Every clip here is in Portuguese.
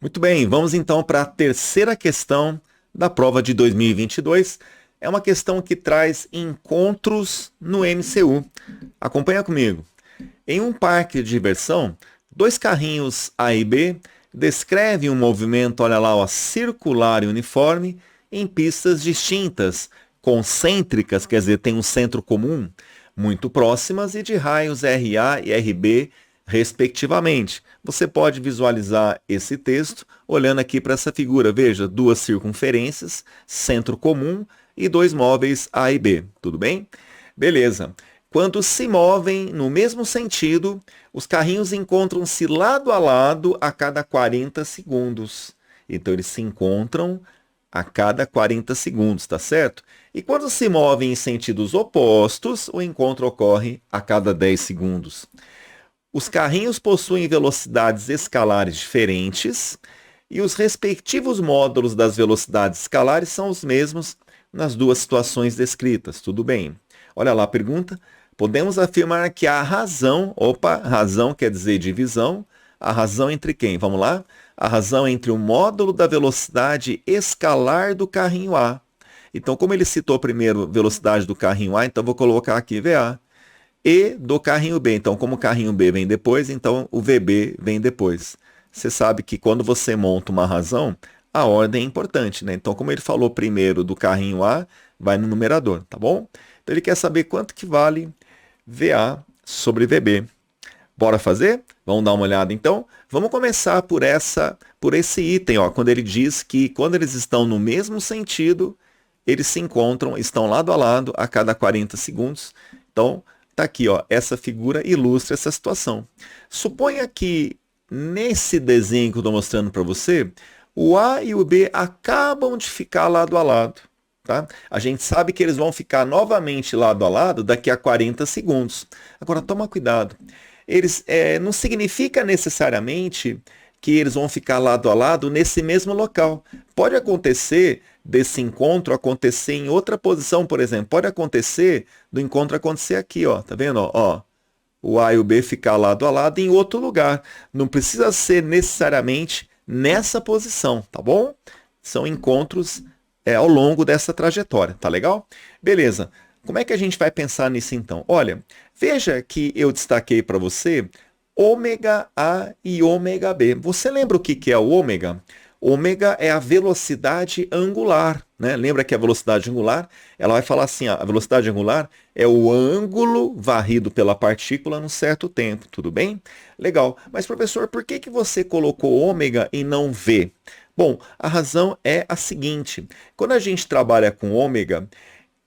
Muito bem, vamos então para a terceira questão da prova de 2022. É uma questão que traz encontros no MCU. Acompanha comigo. Em um parque de diversão, dois carrinhos A e B descrevem um movimento, olha lá, ó, circular e uniforme em pistas distintas, concêntricas, quer dizer, tem um centro comum, muito próximas e de raios RA e RB, respectivamente. Você pode visualizar esse texto olhando aqui para essa figura. Veja, duas circunferências, centro comum e dois móveis A e B. Tudo bem? Beleza. Quando se movem no mesmo sentido, os carrinhos encontram-se lado a lado a cada 40 segundos. Então, eles se encontram a cada 40 segundos, tá certo? E quando se movem em sentidos opostos, o encontro ocorre a cada 10 segundos. Os carrinhos possuem velocidades escalares diferentes e os respectivos módulos das velocidades escalares são os mesmos nas duas situações descritas. Tudo bem. Olha lá a pergunta. Podemos afirmar que a razão, razão quer dizer divisão, a razão entre quem? Vamos lá? A razão entre o módulo da velocidade escalar do carrinho A. Então, como ele citou primeiro velocidade do carrinho A, então vou colocar aqui VA e do carrinho B. Então, como o carrinho B vem depois, então o VB vem depois. Você sabe que quando você monta uma razão, a ordem é importante, né? Então, como ele falou primeiro do carrinho A, vai no numerador, tá bom? Então, ele quer saber quanto que vale VA sobre VB. Bora fazer? Vamos dar uma olhada então? Vamos começar por esse item, ó, quando ele diz que quando eles estão no mesmo sentido, eles se encontram, estão lado a lado a cada 40 segundos. Então, tá aqui, ó, essa figura ilustra essa situação. Suponha que nesse desenho que eu estou mostrando para você, o A e o B acabam de ficar lado a lado. Tá? A gente sabe que eles vão ficar novamente lado a lado daqui a 40 segundos. Agora, toma cuidado. Eles não significa necessariamente que eles vão ficar lado a lado nesse mesmo local. Pode acontecer desse encontro acontecer em outra posição, por exemplo. Pode acontecer do encontro acontecer aqui, ó. Tá vendo? Ó, o A e o B ficar lado a lado em outro lugar. Não precisa ser necessariamente nessa posição, tá bom? São encontros ao longo dessa trajetória, tá legal? Beleza. Como é que a gente vai pensar nisso então? Olha, veja que eu destaquei para você ômega A e ômega B. Você lembra o que é o ômega? Ômega é a velocidade angular, né? Lembra que a velocidade angular, ela vai falar assim, a velocidade angular é o ângulo varrido pela partícula num certo tempo, tudo bem? Legal. Mas professor, por que você colocou ômega e não V? Bom, a razão é a seguinte: quando a gente trabalha com ômega,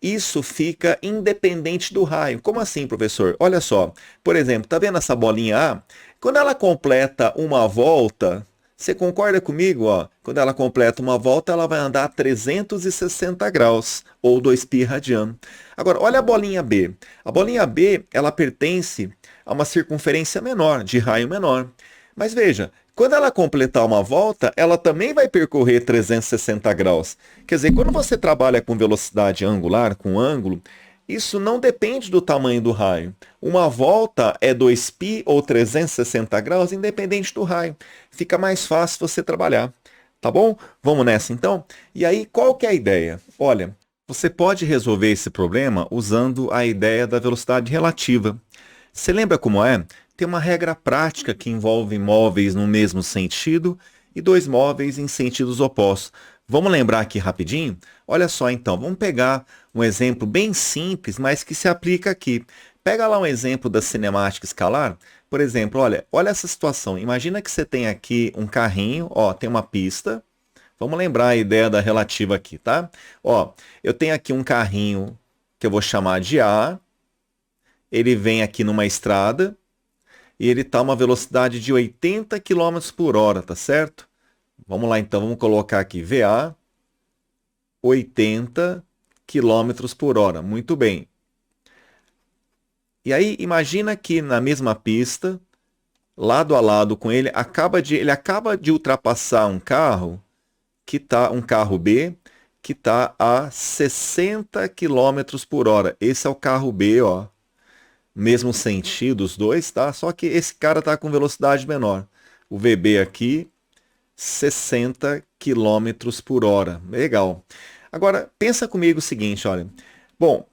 isso fica independente do raio. Como assim, professor? Olha só, por exemplo, tá vendo essa bolinha A? Quando ela completa uma volta, você concorda comigo? Ó? Quando ela completa uma volta, ela vai andar a 360 graus, ou 2π radiano. Agora, olha a bolinha B. A bolinha B, ela pertence a uma circunferência menor, de raio menor. Mas veja, quando ela completar uma volta, ela também vai percorrer 360 graus. Quer dizer, quando você trabalha com velocidade angular, com ângulo, isso não depende do tamanho do raio. Uma volta é 2π ou 360 graus, independente do raio. Fica mais fácil você trabalhar. Tá bom? Vamos nessa então? E aí, qual que é a ideia? Olha, você pode resolver esse problema usando a ideia da velocidade relativa. Você lembra como é? Tem uma regra prática que envolve móveis no mesmo sentido e dois móveis em sentidos opostos. Vamos lembrar aqui rapidinho? Olha só então, vamos pegar um exemplo bem simples, mas que se aplica aqui. Pega lá um exemplo da cinemática escalar. Por exemplo, olha essa situação. Imagina que você tem aqui um carrinho, ó, tem uma pista. Vamos lembrar a ideia da relativa aqui, tá? Ó, eu tenho aqui um carrinho que eu vou chamar de A. Ele vem aqui numa estrada e ele está a uma velocidade de 80 quilômetros por hora, tá certo? Vamos lá então, vamos colocar aqui VA 80 quilômetros por hora. Muito bem. E aí, imagina que na mesma pista, lado a lado com ele, ele acaba de ultrapassar um carro um carro B que está a 60 quilômetros por hora. Esse é o carro B, ó. Mesmo sentido, os dois, tá? Só que esse cara tá com velocidade menor. O VB aqui 60 quilômetros por hora. Legal. Agora, pensa comigo o seguinte, olha. Bom,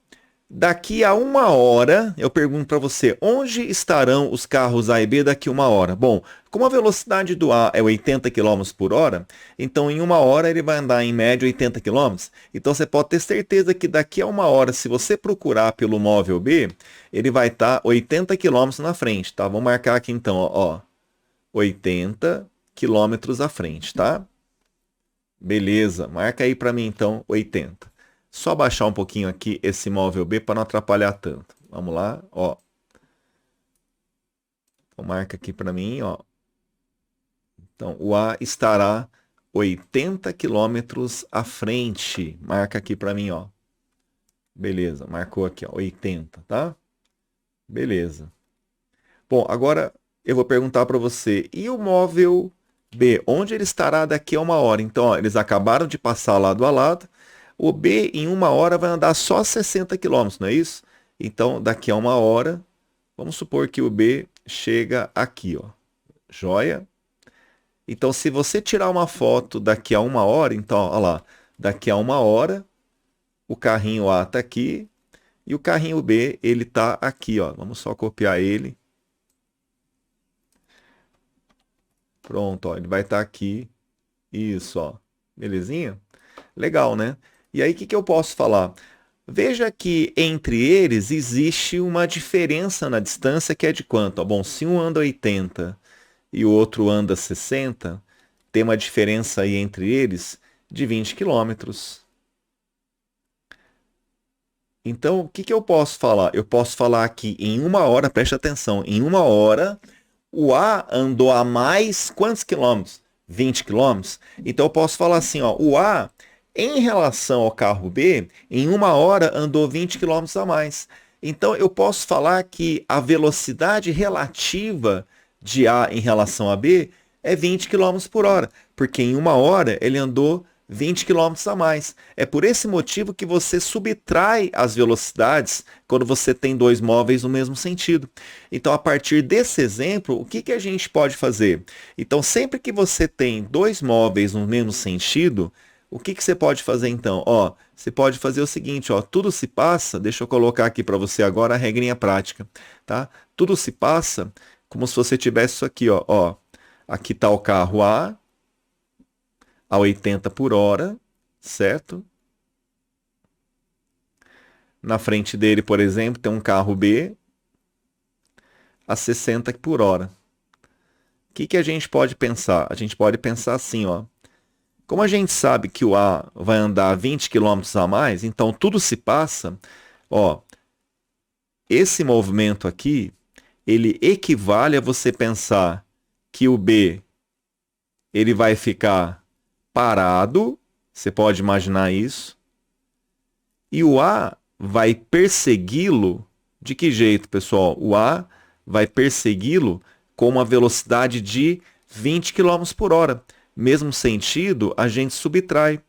daqui a uma hora, eu pergunto para você, onde estarão os carros A e B daqui a uma hora? Bom, como a velocidade do A é 80 quilômetros por hora, então em uma hora ele vai andar em média 80 quilômetros. Então você pode ter certeza que daqui a uma hora, se você procurar pelo móvel B, ele vai estar 80 quilômetros na frente, tá? Vamos marcar aqui então, ó, 80 quilômetros à frente, tá? Beleza, marca aí para mim então 80. Só baixar um pouquinho aqui esse móvel B para não atrapalhar tanto. Vamos lá, ó. Então, marca aqui para mim, ó. Então, o A estará 80 quilômetros à frente. Marca aqui para mim, ó. Beleza, marcou aqui, ó, 80, tá? Beleza. Bom, agora eu vou perguntar para você, e o móvel B, onde ele estará daqui a uma hora? Então, ó, eles acabaram de passar lado a lado. O B, em uma hora, vai andar só 60 quilômetros, não é isso? Então, daqui a uma hora, vamos supor que o B chega aqui, ó. Joia? Então, se você tirar uma foto daqui a uma hora, então, ó lá, daqui a uma hora, o carrinho A está aqui e o carrinho B, ele está aqui, ó. Vamos só copiar ele. Pronto, ó, ele vai estar aqui. Isso, ó. Belezinha? Legal, né? E aí, o que eu posso falar? Veja que entre eles existe uma diferença na distância que é de quanto? Ó, bom, se um anda 80 e o outro anda 60, tem uma diferença aí entre eles de 20 quilômetros. Então, o que eu posso falar? Eu posso falar que em uma hora, preste atenção, em uma hora, o A andou a mais quantos quilômetros? 20 quilômetros. Então, eu posso falar assim, ó, o A, em relação ao carro B, em uma hora andou 20 quilômetros a mais. Então, eu posso falar que a velocidade relativa de A em relação a B é 20 quilômetros por hora, porque em uma hora ele andou 20 quilômetros a mais. É por esse motivo que você subtrai as velocidades quando você tem dois móveis no mesmo sentido. Então, a partir desse exemplo, o que a gente pode fazer? Então, sempre que você tem dois móveis no mesmo sentido, o que você pode fazer então? Ó, você pode fazer o seguinte, ó, tudo se passa, deixa eu colocar aqui para você agora a regrinha prática, tá? Tudo se passa como se você tivesse isso aqui, ó. Aqui está o carro a 80 por hora, certo? Na frente dele, por exemplo, tem um carro B a 60 por hora. O que a gente pode pensar? A gente pode pensar assim, ó. Como a gente sabe que o A vai andar 20 quilômetros a mais, então tudo se passa, ó, esse movimento aqui, ele equivale a você pensar que o B ele vai ficar parado, você pode imaginar isso, e o A vai persegui-lo. De que jeito, pessoal? O A vai persegui-lo com uma velocidade de 20 quilômetros por hora. Mesmo sentido, a gente subtrai.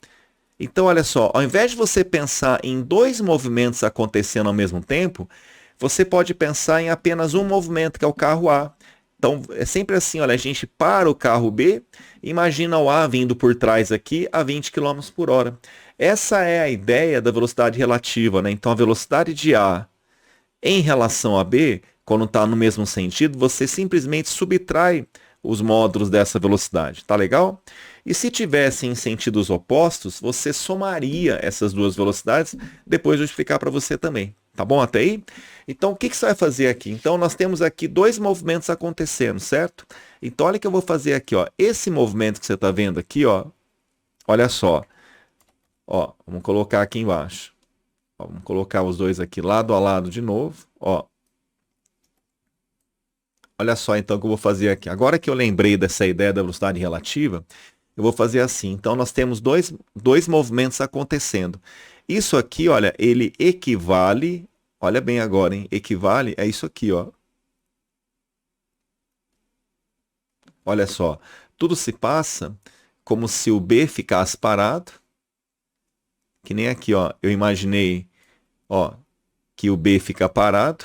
Então, olha só, ao invés de você pensar em dois movimentos acontecendo ao mesmo tempo, você pode pensar em apenas um movimento, que é o carro A. Então, é sempre assim, olha, a gente para o carro B, imagina o A vindo por trás aqui a 20 quilômetros por hora. Essa é a ideia da velocidade relativa, né? Então, a velocidade de A em relação a B, quando está no mesmo sentido, você simplesmente subtrai os módulos dessa velocidade. Tá legal? E se tivessem em sentidos opostos, você somaria essas duas velocidades, depois eu vou explicar para você também. Tá bom até aí? Então, o que você vai fazer aqui? Então, nós temos aqui dois movimentos acontecendo, certo? Então, olha o que eu vou fazer aqui, ó. Esse movimento que você está vendo aqui, ó, olha só. Ó, vamos colocar aqui embaixo. Ó, vamos colocar os dois aqui lado a lado de novo, ó. Olha só então o que eu vou fazer aqui. Agora que eu lembrei dessa ideia da velocidade relativa, eu vou fazer assim. Então, nós temos dois movimentos acontecendo. Isso aqui, olha, ele equivale, olha bem agora, hein? Equivale a isso aqui, ó. Olha só, tudo se passa como se o B ficasse parado, que nem aqui, ó. Eu imaginei, ó, que o B fica parado.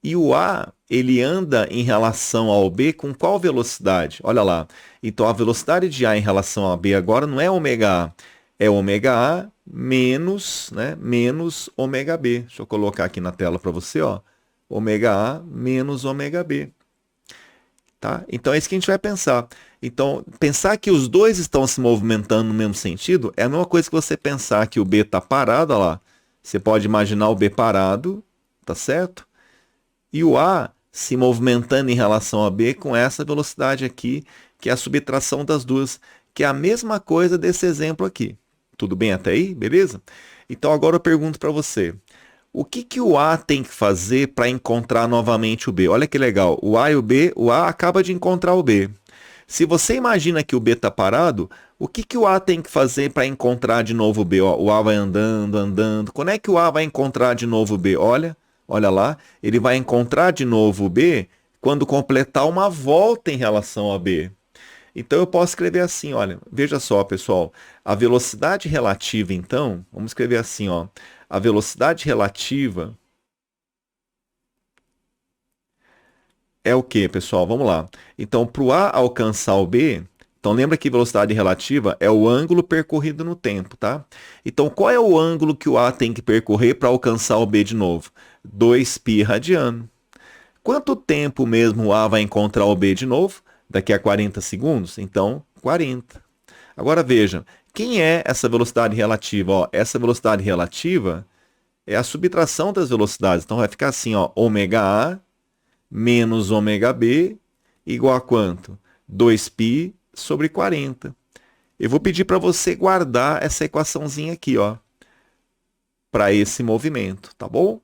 E o A, ele anda em relação ao B com qual velocidade? Olha lá. Então, a velocidade de A em relação a B agora não é ômega A, é ômega A menos, né, menos ômega B. Deixa eu colocar aqui na tela para você, ó. Ômega A menos ômega B. Tá? Então, é isso que a gente vai pensar. Então, pensar que os dois estão se movimentando no mesmo sentido é a mesma coisa que você pensar que o B está parado, olha lá. Você pode imaginar o B parado, tá certo? E o A se movimentando em relação a B com essa velocidade aqui, que é a subtração das duas, que é a mesma coisa desse exemplo aqui. Tudo bem até aí? Beleza? Então agora eu pergunto para você, o que, que o A tem que fazer para encontrar novamente o B? Olha que legal, o A e o B, o A acaba de encontrar o B. Se você imagina que o B está parado, o que, que o A tem que fazer para encontrar de novo o B? Ó, o A vai andando, andando. Quando é que o A vai encontrar de novo o B? Olha lá, ele vai encontrar de novo o B quando completar uma volta em relação ao B. Então eu posso escrever assim, olha, veja só, pessoal, a velocidade relativa, então, vamos escrever assim, ó, a velocidade relativa é o que, pessoal? Vamos lá. Então, para o A alcançar o B, então lembra que velocidade relativa é o ângulo percorrido no tempo, tá? Então, qual é o ângulo que o A tem que percorrer para alcançar o B de novo? 2π radiano. Quanto tempo mesmo o A vai encontrar o B de novo? Daqui a 40 segundos? Então, 40. Agora veja, quem é essa velocidade relativa? Ó, essa velocidade relativa é a subtração das velocidades. Então vai ficar assim, ó, ômega A menos ômega B igual a quanto? 2π sobre 40. Eu vou pedir para você guardar essa equaçãozinha aqui, ó, para esse movimento, tá bom?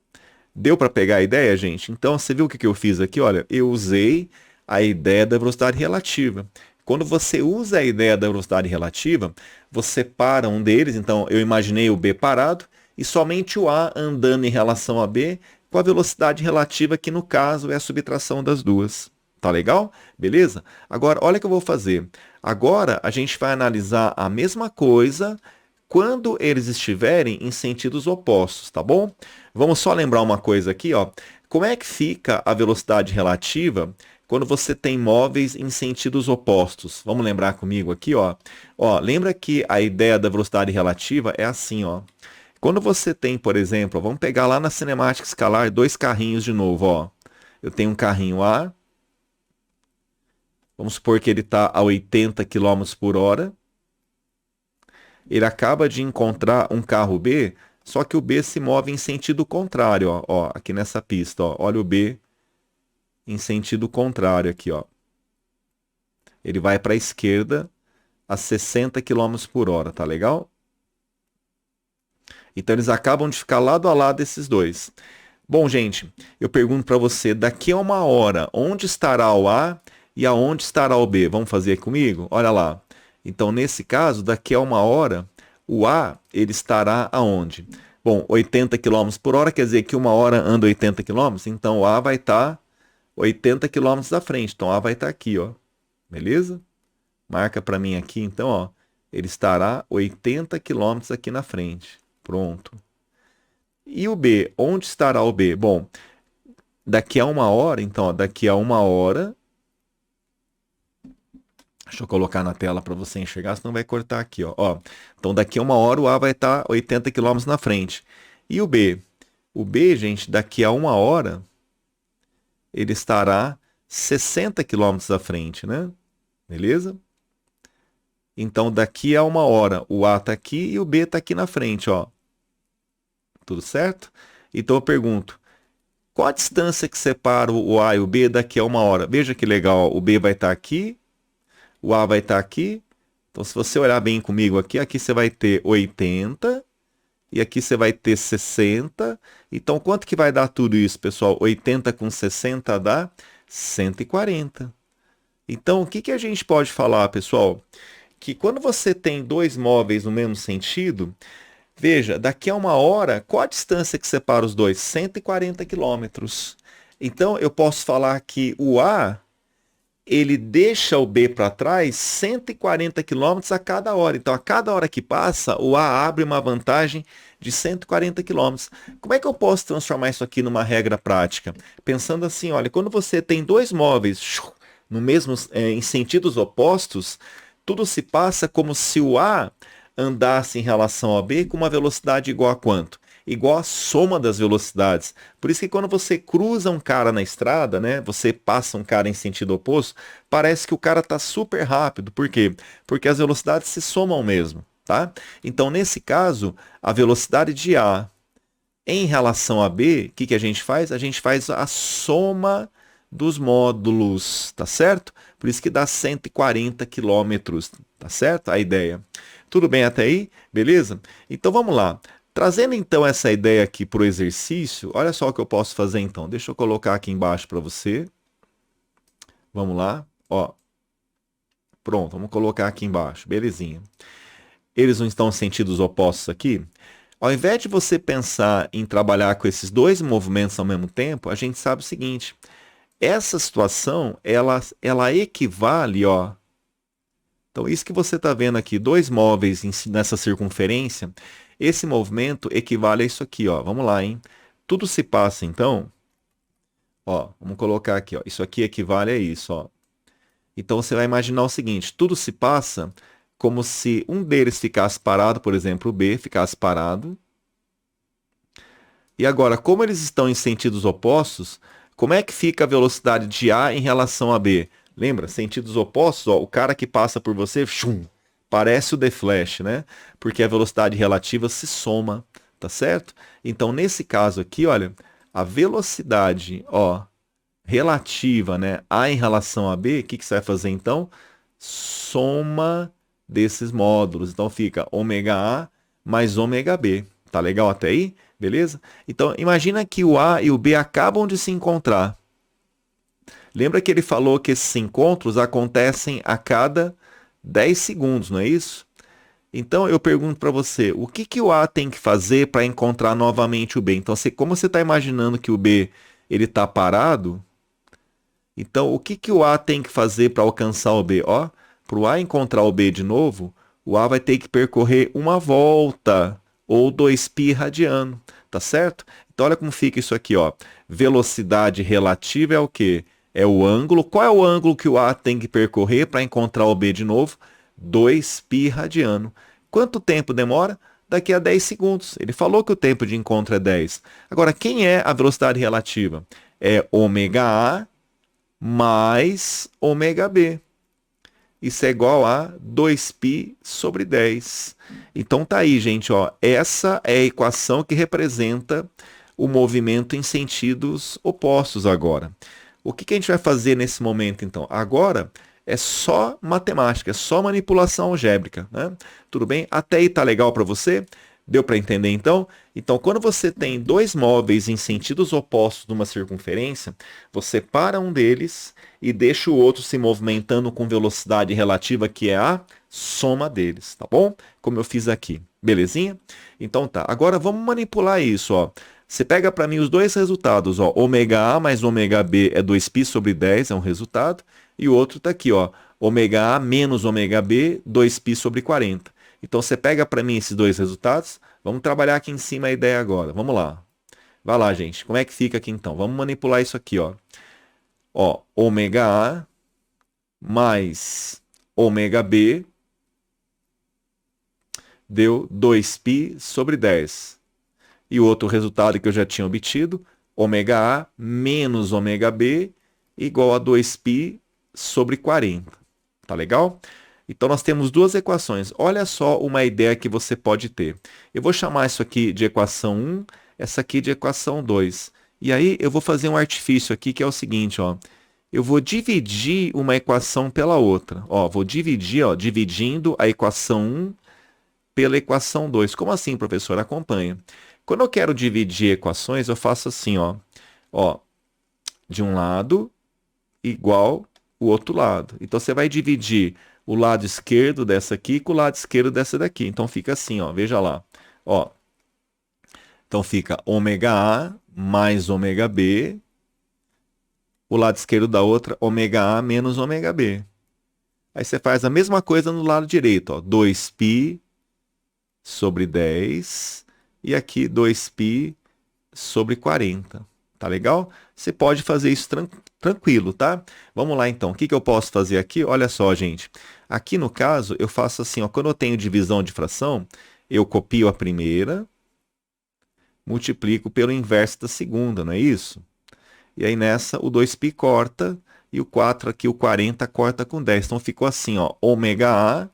Deu para pegar a ideia, gente? Então, você viu o que eu fiz aqui? Olha, eu usei a ideia da velocidade relativa. Quando você usa a ideia da velocidade relativa, você para um deles, então eu imaginei o B parado e somente o A andando em relação a B com a velocidade relativa, que no caso é a subtração das duas. Tá legal? Beleza? Agora, olha o que eu vou fazer. Agora, a gente vai analisar a mesma coisa quando eles estiverem em sentidos opostos, tá bom? Vamos só lembrar uma coisa aqui, ó. Como é que fica a velocidade relativa quando você tem móveis em sentidos opostos? Vamos lembrar comigo aqui, ó. Ó, lembra que a ideia da velocidade relativa é assim, ó. Quando você tem, por exemplo, vamos pegar lá na cinemática escalar dois carrinhos de novo, ó. Eu tenho um carrinho A, vamos supor que ele está a 80 km por hora. Ele acaba de encontrar um carro B, só que o B se move em sentido contrário, ó, ó, aqui nessa pista, ó. Olha o B em sentido contrário aqui, ó. Ele vai para a esquerda a 60 km por hora, tá legal? Então eles acabam de ficar lado a lado esses dois. Bom, gente, eu pergunto para você, daqui a uma hora, onde estará o A e aonde estará o B? Vamos fazer comigo? Olha lá. Então, nesse caso, daqui a uma hora, o A ele estará aonde? Bom, 80 km por hora quer dizer que uma hora anda 80 km, então o A vai estar 80 km da frente. Então, o A vai estar aqui, ó. Beleza? Marca para mim aqui, então, ó. Ele estará 80 km aqui na frente. Pronto. E o B? Onde estará o B? Bom, daqui a uma hora, então, ó, daqui a uma hora. Deixa eu colocar na tela para você enxergar, senão vai cortar aqui, ó. Ó. Então, daqui a uma hora o A vai estar 80 km na frente. E o B? O B, gente, daqui a uma hora, ele estará 60 km à frente, né? Beleza? Então, daqui a uma hora, o A está aqui e o B está aqui na frente, ó. Tudo certo? Então, eu pergunto, qual a distância que separa o A e o B daqui a uma hora? Veja que legal, ó. O B vai estar aqui, o A vai estar aqui. Então, se você olhar bem comigo aqui, aqui você vai ter 80 e aqui você vai ter 60. Então, quanto que vai dar tudo isso, pessoal? 80 com 60 dá 140. Então, o que que a gente pode falar, pessoal? Que quando você tem dois móveis no mesmo sentido, veja, daqui a uma hora, qual a distância que separa os dois? 140 quilômetros. Então, eu posso falar que o A ele deixa o B para trás 140 km a cada hora. Então, a cada hora que passa, o A abre uma vantagem de 140 km. Como é que eu posso transformar isso aqui numa regra prática? Pensando assim, olha, quando você tem dois móveis no mesmo, em sentidos opostos, tudo se passa como se o A andasse em relação ao B com uma velocidade igual a quanto? Igual a soma das velocidades. Por isso que quando você cruza um cara na estrada, né, você passa um cara em sentido oposto, parece que o cara está super rápido. Por quê? Porque as velocidades se somam mesmo, tá? Então, nesse caso, a velocidade de A em relação a B, o que, que a gente faz? A gente faz a soma dos módulos, tá certo? Por isso que dá 140 quilômetros, tá certo? A ideia. Tudo bem até aí? Beleza? Então vamos lá. Trazendo então essa ideia aqui para o exercício, olha só o que eu posso fazer então. Deixa eu colocar aqui embaixo para você. Vamos lá. Ó. Pronto, vamos colocar aqui embaixo. Belezinha. Eles não estão em sentidos opostos aqui? Ao invés de você pensar em trabalhar com esses dois movimentos ao mesmo tempo, a gente sabe o seguinte. Essa situação, ela equivale, ó. Então, isso que você está vendo aqui, dois móveis nessa circunferência, esse movimento equivale a isso aqui, ó. Vamos lá, hein? Tudo se passa, então, ó, vamos colocar aqui, ó. Isso aqui equivale a isso, ó. Então, você vai imaginar o seguinte, tudo se passa como se um deles ficasse parado, por exemplo, o B ficasse parado. E agora, como eles estão em sentidos opostos, como é que fica a velocidade de A em relação a B? Lembra? Sentidos opostos, ó, o cara que passa por você, shum, parece o The Flash, né? Porque a velocidade relativa se soma, tá certo? Então, nesse caso aqui, olha, a velocidade, ó, relativa, né, A em relação a B, o que, que você vai fazer então? Soma desses módulos. Então, fica ômega A mais ômega B. Tá legal até aí? Beleza? Então, imagina que o A e o B acabam de se encontrar. Lembra que ele falou que esses encontros acontecem a cada 10 segundos, não é isso? Então, eu pergunto para você, o que, que o A tem que fazer para encontrar novamente o B? Então, como você está imaginando que o B ele está parado, então o que, que o A tem que fazer para alcançar o B? Ó, para o A encontrar o B de novo, o A vai ter que percorrer uma volta, ou 2π radiano, tá certo? Então olha como fica isso aqui, ó. Velocidade relativa é o quê? É o ângulo. Qual é o ângulo que o A tem que percorrer para encontrar o B de novo? 2π radiano. Quanto tempo demora? Daqui a 10 segundos. Ele falou que o tempo de encontro é 10. Agora, quem é a velocidade relativa? É ômega A mais ômega B. Isso é igual a 2π sobre 10. Então tá aí, gente, ó. Essa é a equação que representa o movimento em sentidos opostos agora. O que, que a gente vai fazer nesse momento, então? Agora é só matemática, é só manipulação algébrica, né? Tudo bem? Até aí tá legal para você? Deu para entender então? Então, quando você tem dois móveis em sentidos opostos numa circunferência, você para um deles e deixa o outro se movimentando com velocidade relativa, que é a soma deles, tá bom? Como eu fiz aqui. Belezinha? Então tá. Agora vamos manipular isso, ó. Você pega para mim os dois resultados, ó. Ômega A mais ômega B é 2π sobre 10, é um resultado. E o outro tá aqui, ó. Ômega A menos ômega B, 2π sobre 40. Então você pega para mim esses dois resultados. Vamos trabalhar aqui em cima a ideia agora. Vamos lá. Vai lá, gente. Como é que fica aqui então? Vamos manipular isso aqui, ó. Ó, ômega A mais ômega B deu 2π sobre 10. E o outro resultado que eu já tinha obtido, ômega A menos ômega B igual a 2π sobre 40. Tá legal? Então, nós temos duas equações. Olha só uma ideia que você pode ter. Eu vou chamar isso aqui de equação 1, essa aqui de equação 2. E aí, eu vou fazer um artifício aqui que é o seguinte, ó. Eu vou dividir uma equação pela outra. Ó, vou dividir, ó, dividindo a equação 1 pela equação 2. Como assim, professor? Acompanha. Quando eu quero dividir equações, eu faço assim, ó. Ó, de um lado igual o outro lado. Então, você vai dividir o lado esquerdo dessa aqui com o lado esquerdo dessa daqui. Então, fica assim, ó. Veja lá. Ó. Então, fica ômega A mais ômega B o lado esquerdo da outra, ômega A menos ômega B. Aí você faz a mesma coisa no lado direito, ó, 2π sobre 10 e aqui 2π sobre 40. Tá legal? Você pode fazer isso tranquilo, tá? Vamos lá então. O que eu posso fazer aqui? Olha só, gente. Aqui no caso, eu faço assim, ó, quando eu tenho divisão de fração, eu copio a primeira, multiplico pelo inverso da segunda, não é isso? E aí nessa o 2π corta e o 4 aqui, o 40 corta com 10. Então ficou assim, ó, ômega A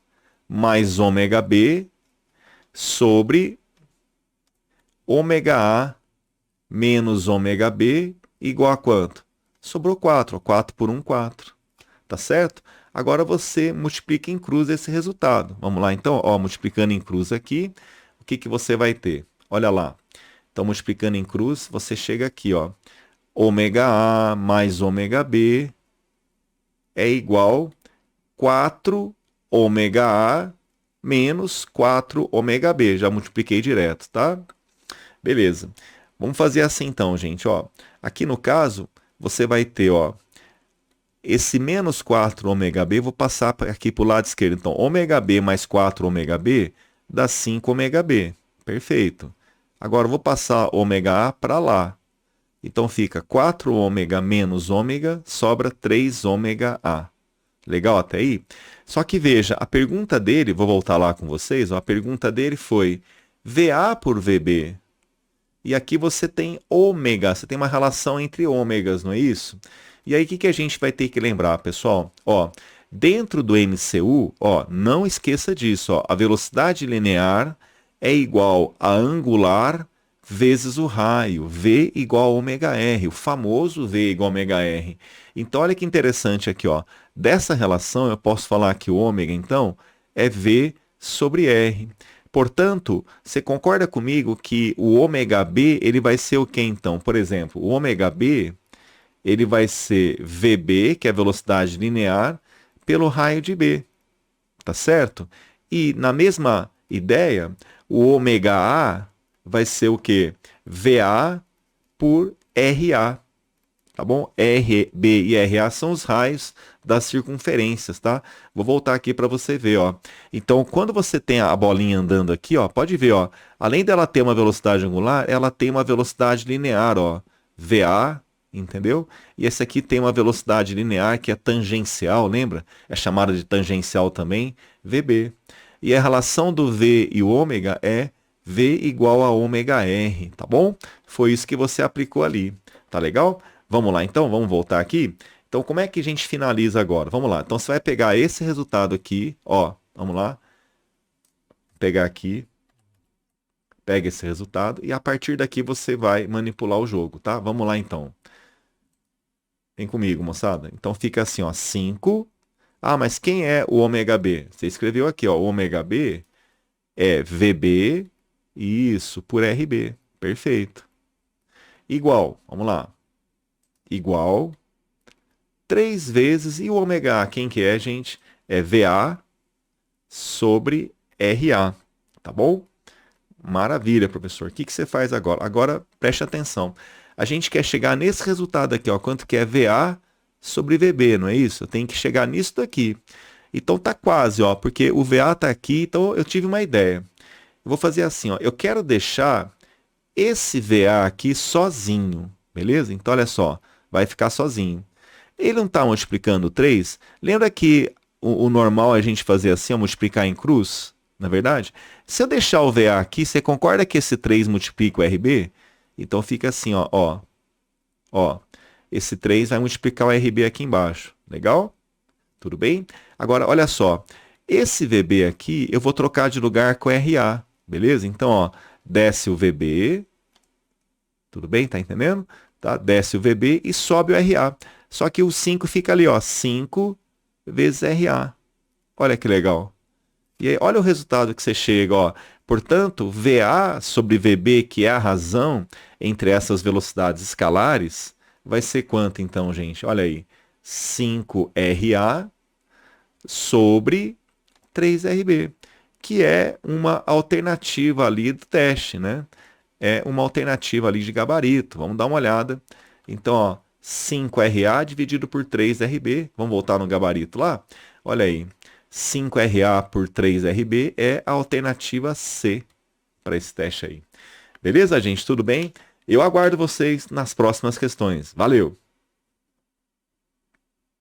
mais ômega B sobre ômega A menos ômega B igual a quanto? Sobrou 4, ó, 4 por 1, 4. Tá certo? Agora você multiplica em cruz esse resultado. Vamos lá então, ó, multiplicando em cruz aqui, o que que você vai ter? Olha lá. Então multiplicando em cruz, você chega aqui, ó. Ômega A mais ômega B é igual 4 ômega A menos 4 ômega B. Já multipliquei direto, tá? Beleza. Vamos fazer assim então, gente, ó. Aqui no caso, você vai ter, ó, esse menos 4 ômega B, vou passar aqui para o lado esquerdo. Então, ômega B mais 4 ômega B dá 5 ômega B. Perfeito. Agora, eu vou passar ômega A para lá. Então, fica 4 ômega menos ômega, sobra 3 ômega A. Legal até aí? Só que veja, a pergunta dele, vou voltar lá com vocês, ó, a pergunta dele foi VA por VB. E aqui você tem ômega, você tem uma relação entre ômegas, não é isso? E aí o que a gente vai ter que lembrar, pessoal? Ó, dentro do MCU, ó, não esqueça disso, ó, a velocidade linear é igual a angular vezes o raio, V igual a ômega R, o famoso V igual a ômega R. Então olha que interessante aqui, ó. Dessa relação eu posso falar que o ômega, então, é V sobre R. Portanto, você concorda comigo que o ômega B ele vai ser o que então? Por exemplo, o ômega B ele vai ser VB, que é a velocidade linear, pelo raio de B, tá certo? E na mesma ideia, o ômega A vai ser o que? VA por RA. Tá bom? RB e RA são os raios das circunferências, tá? Vou voltar aqui para você ver, ó. Então, quando você tem a bolinha andando aqui, ó, pode ver, ó. Além dela ter uma velocidade angular, ela tem uma velocidade linear, ó. VA, entendeu? E esse aqui tem uma velocidade linear que é tangencial, lembra? É chamada de tangencial também, VB. E a relação do V e o ômega é V igual a ômega R, tá bom? Foi isso que você aplicou ali, tá legal? Vamos lá, então, vamos voltar aqui. Então, como é que a gente finaliza agora? Vamos lá. Então, você vai pegar esse resultado aqui, ó, vamos lá. Pegar aqui, pega esse resultado e a partir daqui você vai manipular o jogo, tá? Vamos lá, então. Vem comigo, moçada. Então, fica assim, ó, 5. Ah, mas quem é o ômega B? Você escreveu aqui, ó, o ômega B é VB, isso, por RB. Perfeito. Igual, vamos lá. Igual 3 vezes, e o ômega A, quem que é, gente? É VA sobre RA, tá bom? Maravilha, professor. O que você faz agora? Agora, preste atenção. A gente quer chegar nesse resultado aqui, ó, quanto que é VA sobre VB, não é isso? Eu tenho que chegar nisso daqui. Então tá quase, ó, porque o VA tá aqui, então eu tive uma ideia. Eu vou fazer assim, ó, eu quero deixar esse VA aqui sozinho, beleza? Então olha só, vai ficar sozinho. Ele não está multiplicando 3? Lembra que o normal é a gente fazer assim, ó, multiplicar em cruz? Na verdade? Se eu deixar o VA aqui, você concorda que esse 3 multiplica o RB? Então fica assim, ó. Esse 3 vai multiplicar o RB aqui embaixo. Legal? Tudo bem? Agora, olha só. Esse VB aqui, eu vou trocar de lugar com o RA. Beleza? Então, ó, desce o VB. Tudo bem? Tá entendendo? Tá? Desce o VB e sobe o RA. Só que o 5 fica ali, ó, 5 vezes RA. Olha que legal. E aí, olha o resultado que você chega, ó. Portanto, VA sobre VB, que é a razão entre essas velocidades escalares, vai ser quanto então, gente? Olha aí. 5RA sobre 3RB, que é uma alternativa ali do teste, né? É uma alternativa ali de gabarito. Vamos dar uma olhada. Então, ó, 5RA dividido por 3RB. Vamos voltar no gabarito lá? Olha aí. 5RA por 3RB é a alternativa C para esse teste aí. Beleza, gente? Tudo bem? Eu aguardo vocês nas próximas questões. Valeu!